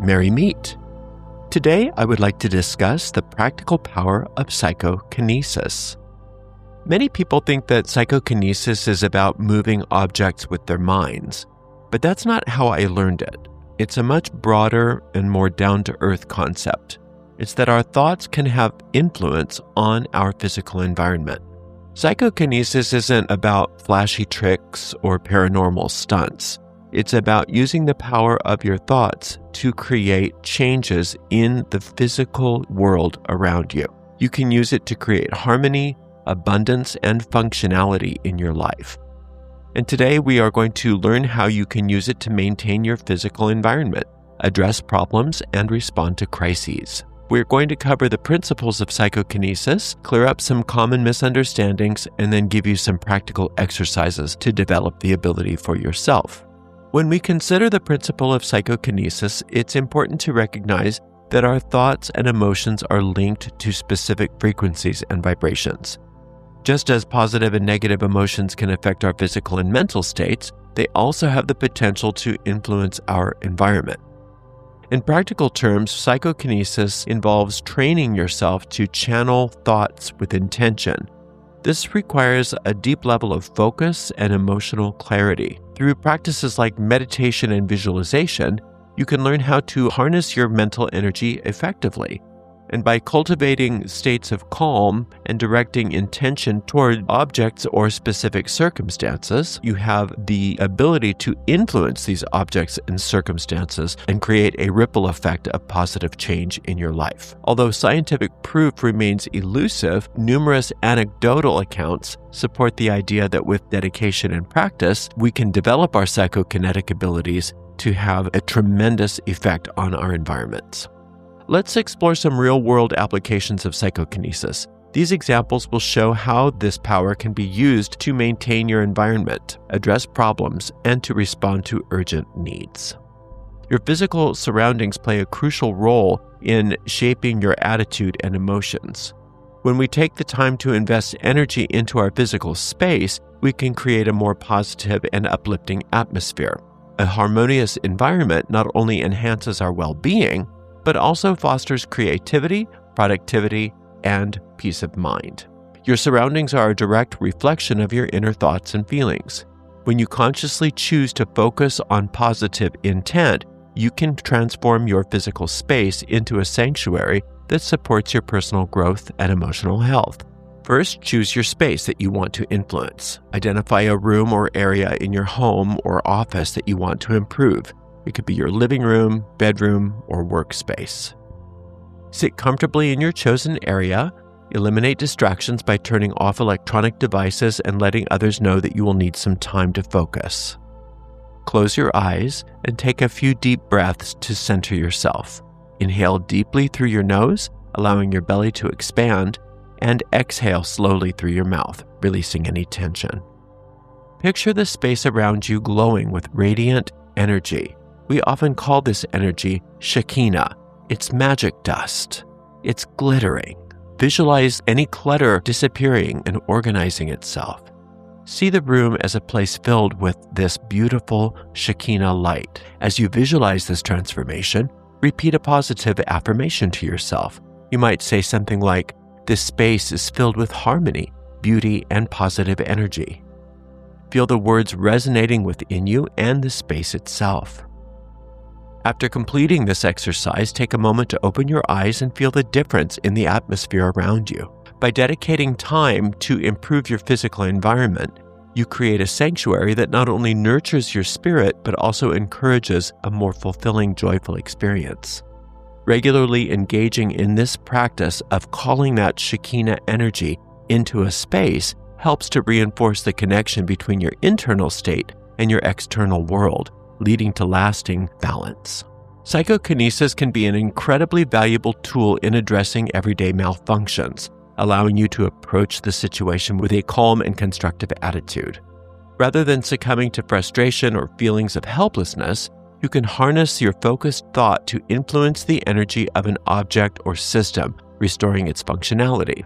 merry meet. Today, I would like to discuss the practical power of psychokinesis. Many people think that psychokinesis is about moving objects with their minds, but that's not how I learned it. It's a much broader and more down-to-earth concept. It's that our thoughts can have influence on our physical environment. Psychokinesis isn't about flashy tricks or paranormal stunts. It's about using the power of your thoughts to create changes in the physical world around you. You can use it to create harmony, abundance, and functionality in your life. And today we are going to learn how you can use it to maintain your physical environment, address problems, and respond to crises. We're going to cover the principles of psychokinesis, clear up some common misunderstandings, and then give you some practical exercises to develop the ability for yourself. When we consider the principle of psychokinesis, it's important to recognize that our thoughts and emotions are linked to specific frequencies and vibrations. Just as positive and negative emotions can affect our physical and mental states, they also have the potential to influence our environment. In practical terms, psychokinesis involves training yourself to channel thoughts with intention. This requires a deep level of focus and emotional clarity. Through practices like meditation and visualization, you can learn how to harness your mental energy effectively. And by cultivating states of calm and directing intention toward objects or specific circumstances, you have the ability to influence these objects and circumstances and create a ripple effect of positive change in your life. Although scientific proof remains elusive, numerous anecdotal accounts support the idea that with dedication and practice, we can develop our psychokinetic abilities to have a tremendous effect on our environments. Let's explore some real-world applications of psychokinesis. These examples will show how this power can be used to maintain your environment, address problems, and to respond to urgent needs. Your physical surroundings play a crucial role in shaping your attitude and emotions. When we take the time to invest energy into our physical space, we can create a more positive and uplifting atmosphere. A harmonious environment not only enhances our well-being, but also fosters creativity, productivity, and peace of mind. Your surroundings are a direct reflection of your inner thoughts and feelings. When you consciously choose to focus on positive intent, you can transform your physical space into a sanctuary that supports your personal growth and emotional health. First, choose your space that you want to influence. Identify a room or area in your home or office that you want to improve. It could be your living room, bedroom, or workspace. Sit comfortably in your chosen area. Eliminate distractions by turning off electronic devices and letting others know that you will need some time to focus. Close your eyes and take a few deep breaths to center yourself. Inhale deeply through your nose, allowing your belly to expand, and exhale slowly through your mouth, releasing any tension. Picture the space around you glowing with radiant energy. We often call this energy Shekinah. It's magic dust. It's glittering. Visualize any clutter disappearing and organizing itself. See the room as a place filled with this beautiful Shekinah light. As you visualize this transformation, repeat a positive affirmation to yourself. You might say something like, "This space is filled with harmony, beauty, and positive energy." Feel the words resonating within you and the space itself. After completing this exercise, take a moment to open your eyes and feel the difference in the atmosphere around you. By dedicating time to improve your physical environment, you create a sanctuary that not only nurtures your spirit, but also encourages a more fulfilling, joyful experience. Regularly engaging in this practice of calling that Shekinah energy into a space helps to reinforce the connection between your internal state and your external world, leading to lasting balance. Psychokinesis can be an incredibly valuable tool in addressing everyday malfunctions, allowing you to approach the situation with a calm and constructive attitude. Rather than succumbing to frustration or feelings of helplessness, you can harness your focused thought to influence the energy of an object or system, restoring its functionality.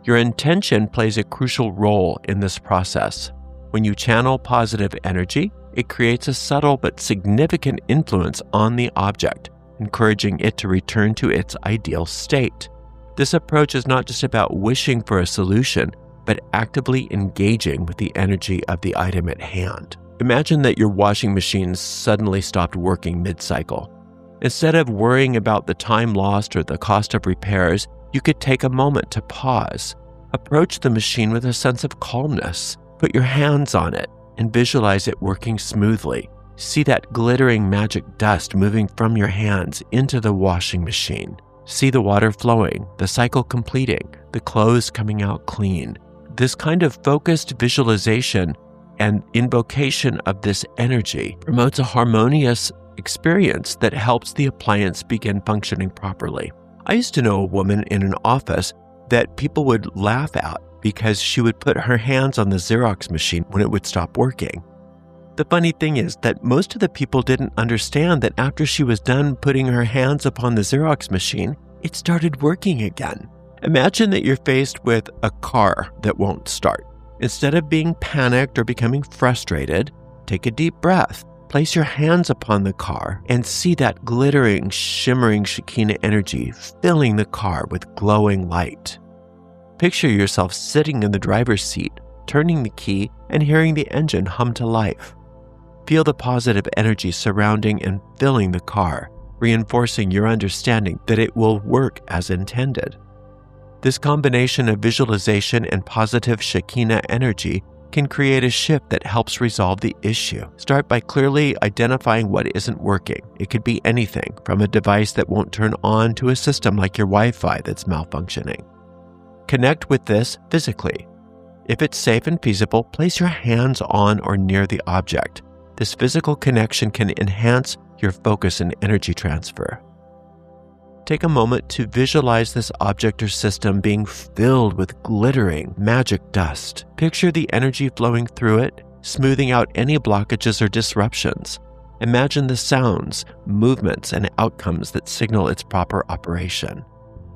Your intention plays a crucial role in this process. When you channel positive energy, it creates a subtle but significant influence on the object, encouraging it to return to its ideal state. This approach is not just about wishing for a solution, but actively engaging with the energy of the item at hand. Imagine that your washing machine suddenly stopped working mid-cycle. Instead of worrying about the time lost or the cost of repairs, you could take a moment to pause. Approach the machine with a sense of calmness. Put your hands on it and visualize it working smoothly. See that glittering magic dust moving from your hands into the washing machine. See the water flowing, the cycle completing, the clothes coming out clean. This kind of focused visualization and invocation of this energy promotes a harmonious experience that helps the appliance begin functioning properly. I used to know a woman in an office that people would laugh at because she would put her hands on the Xerox machine when it would stop working. The funny thing is that most of the people didn't understand that after she was done putting her hands upon the Xerox machine, it started working again. Imagine that you're faced with a car that won't start. Instead of being panicked or becoming frustrated, take a deep breath. Place your hands upon the car and see that glittering, shimmering Shekinah energy filling the car with glowing light. Picture yourself sitting in the driver's seat, turning the key and hearing the engine hum to life. Feel the positive energy surrounding and filling the car, reinforcing your understanding that it will work as intended. This combination of visualization and positive Shekinah energy can create a shift that helps resolve the issue. Start by clearly identifying what isn't working. It could be anything from a device that won't turn on to a system like your Wi-Fi that's malfunctioning. Connect with this physically. If it's safe and feasible, place your hands on or near the object. This physical connection can enhance your focus and energy transfer. Take a moment to visualize this object or system being filled with glittering, magic dust. Picture the energy flowing through it, smoothing out any blockages or disruptions. Imagine the sounds, movements, and outcomes that signal its proper operation.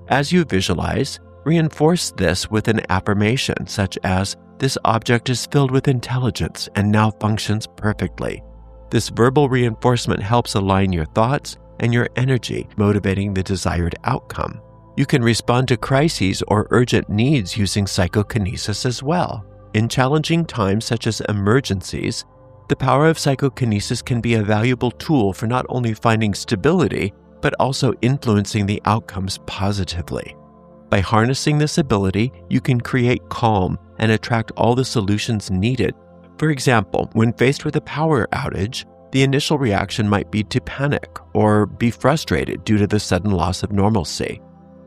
As you visualize, reinforce this with an affirmation such as, "This object is filled with intelligence and now functions perfectly." This verbal reinforcement helps align your thoughts and your energy, motivating the desired outcome. You can respond to crises or urgent needs using psychokinesis as well. In challenging times such as emergencies, the power of psychokinesis can be a valuable tool for not only finding stability, but also influencing the outcomes positively. By harnessing this ability, you can create calm and attract all the solutions needed. For example, when faced with a power outage, the initial reaction might be to panic or be frustrated due to the sudden loss of normalcy.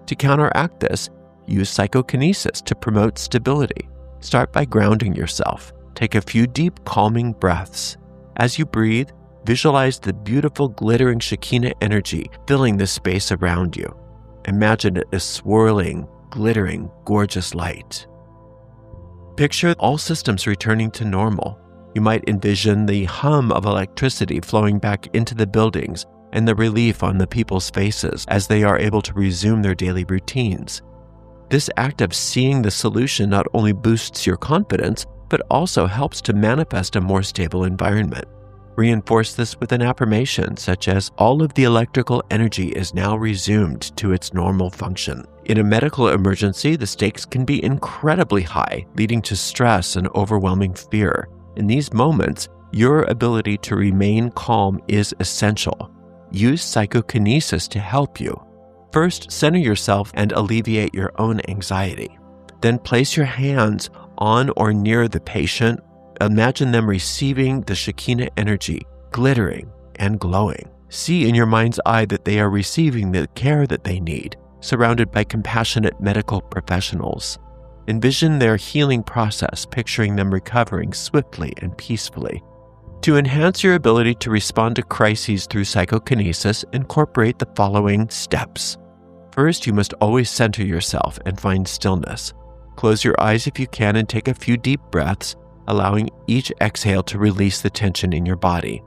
To counteract this, use psychokinesis to promote stability. Start by grounding yourself. Take a few deep, calming breaths. As you breathe, visualize the beautiful, glittering Shekinah energy filling the space around you. Imagine it as swirling, glittering, gorgeous light. Picture all systems returning to normal. You might envision the hum of electricity flowing back into the buildings and the relief on the people's faces as they are able to resume their daily routines. This act of seeing the solution not only boosts your confidence, but also helps to manifest a more stable environment. Reinforce this with an affirmation such as, "All of the electrical energy is now resumed to its normal function." In a medical emergency, the stakes can be incredibly high, leading to stress and overwhelming fear. In these moments, your ability to remain calm is essential. Use psychokinesis to help you. First, center yourself and alleviate your own anxiety. Then place your hands on or near the patient. Imagine them receiving the Shekinah energy, glittering and glowing. See in your mind's eye that they are receiving the care that they need, surrounded by compassionate medical professionals. Envision their healing process, picturing them recovering swiftly and peacefully. To enhance your ability to respond to crises through psychokinesis, incorporate the following steps. First, you must always center yourself and find stillness. Close your eyes if you can and take a few deep breaths, allowing each exhale to release the tension in your body.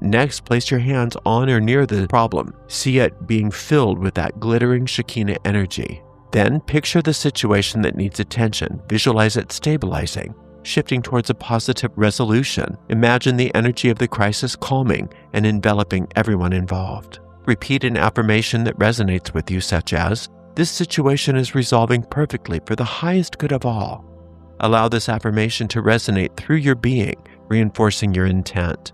Next, place your hands on or near the problem. See it being filled with that glittering Shekinah energy. Then picture the situation that needs attention. Visualize it stabilizing, shifting towards a positive resolution. Imagine the energy of the crisis calming and enveloping everyone involved. Repeat an affirmation that resonates with you, such as, "This situation is resolving perfectly for the highest good of all." Allow this affirmation to resonate through your being, reinforcing your intent.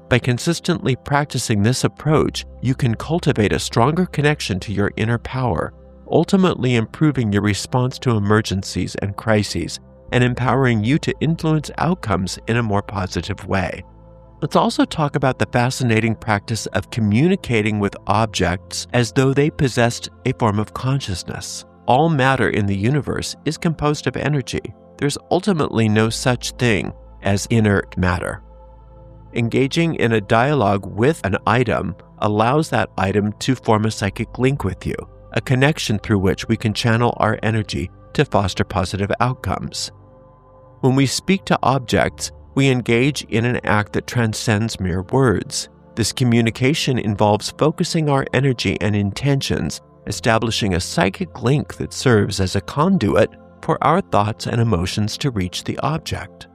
By consistently practicing this approach, you can cultivate a stronger connection to your inner power, ultimately improving your response to emergencies and crises, and empowering you to influence outcomes in a more positive way. Let's also talk about the fascinating practice of communicating with objects as though they possessed a form of consciousness. All matter in the universe is composed of energy. There's ultimately no such thing as inert matter. Engaging in a dialogue with an item allows that item to form a psychic link with you, a connection through which we can channel our energy to foster positive outcomes. When we speak to objects, we engage in an act that transcends mere words. This communication involves focusing our energy and intentions, establishing a psychic link that serves as a conduit for our thoughts and emotions to reach the object.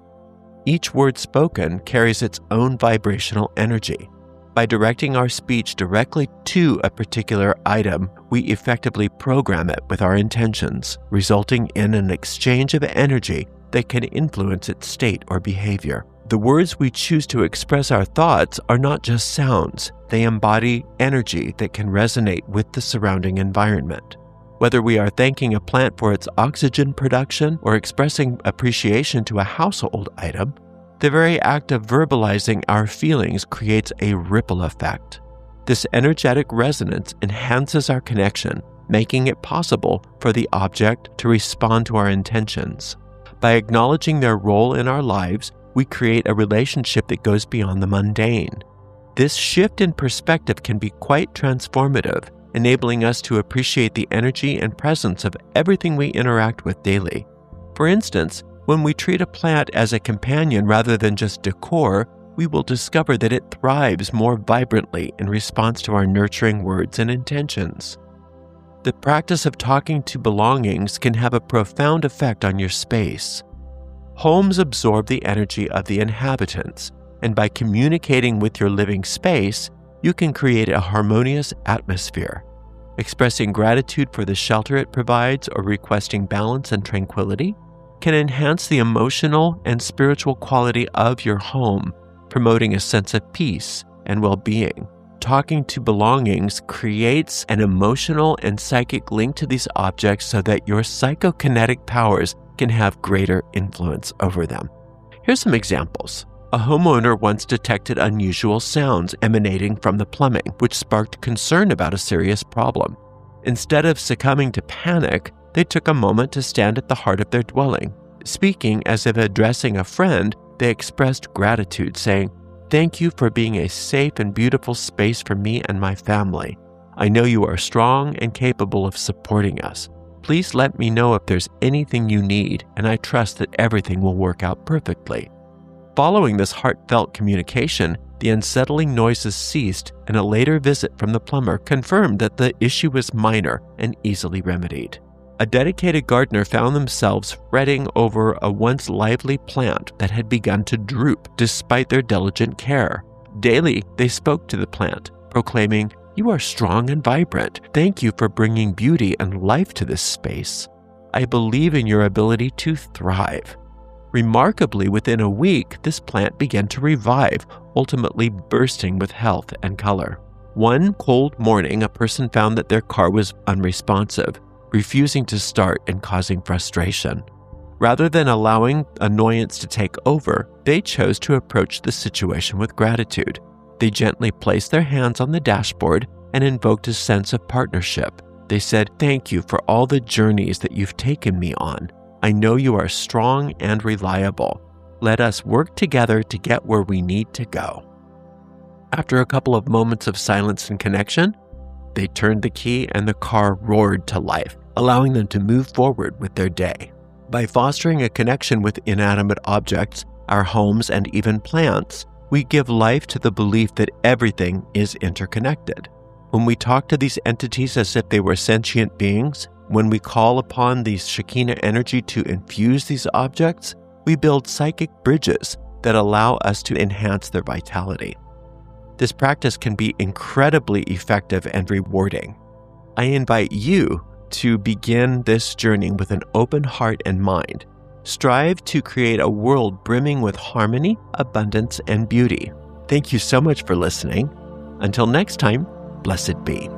Each word spoken carries its own vibrational energy. By directing our speech directly to a particular item, we effectively program it with our intentions, resulting in an exchange of energy that can influence its state or behavior. The words we choose to express our thoughts are not just sounds, they embody energy that can resonate with the surrounding environment. Whether we are thanking a plant for its oxygen production or expressing appreciation to a household item, the very act of verbalizing our feelings creates a ripple effect. This energetic resonance enhances our connection, making it possible for the object to respond to our intentions. By acknowledging their role in our lives, we create a relationship that goes beyond the mundane. This shift in perspective can be quite transformative, enabling us to appreciate the energy and presence of everything we interact with daily. For instance, when we treat a plant as a companion rather than just decor, we will discover that it thrives more vibrantly in response to our nurturing words and intentions. The practice of talking to belongings can have a profound effect on your space. Homes absorb the energy of the inhabitants, and by communicating with your living space, you can create a harmonious atmosphere. Expressing gratitude for the shelter it provides or requesting balance and tranquility can enhance the emotional and spiritual quality of your home, promoting a sense of peace and well-being. Talking to belongings creates an emotional and psychic link to these objects so that your psychokinetic powers can have greater influence over them. Here's some examples. A homeowner once detected unusual sounds emanating from the plumbing, which sparked concern about a serious problem. Instead of succumbing to panic, they took a moment to stand at the heart of their dwelling. Speaking as if addressing a friend, they expressed gratitude, saying, "Thank you for being a safe and beautiful space for me and my family. I know you are strong and capable of supporting us. Please let me know if there's anything you need, and I trust that everything will work out perfectly." Following this heartfelt communication, the unsettling noises ceased, and a later visit from the plumber confirmed that the issue was minor and easily remedied. A dedicated gardener found themselves fretting over a once lively plant that had begun to droop despite their diligent care. Daily, they spoke to the plant, proclaiming, "You are strong and vibrant. Thank you for bringing beauty and life to this space. I believe in your ability to thrive." Remarkably, within a week, this plant began to revive, ultimately bursting with health and color. One cold morning, a person found that their car was unresponsive, refusing to start and causing frustration. Rather than allowing annoyance to take over, they chose to approach the situation with gratitude. They gently placed their hands on the dashboard and invoked a sense of partnership. They said, "Thank you for all the journeys that you've taken me on. I know you are strong and reliable. Let us work together to get where we need to go." After a couple of moments of silence and connection, they turned the key and the car roared to life, allowing them to move forward with their day. By fostering a connection with inanimate objects, our homes, and even plants, we give life to the belief that everything is interconnected. When we talk to these entities as if they were sentient beings, when we call upon the Shekinah energy to infuse these objects, we build psychic bridges that allow us to enhance their vitality. This practice can be incredibly effective and rewarding. I invite you to begin this journey with an open heart and mind. Strive to create a world brimming with harmony, abundance, and beauty. Thank you so much for listening. Until next time, blessed be.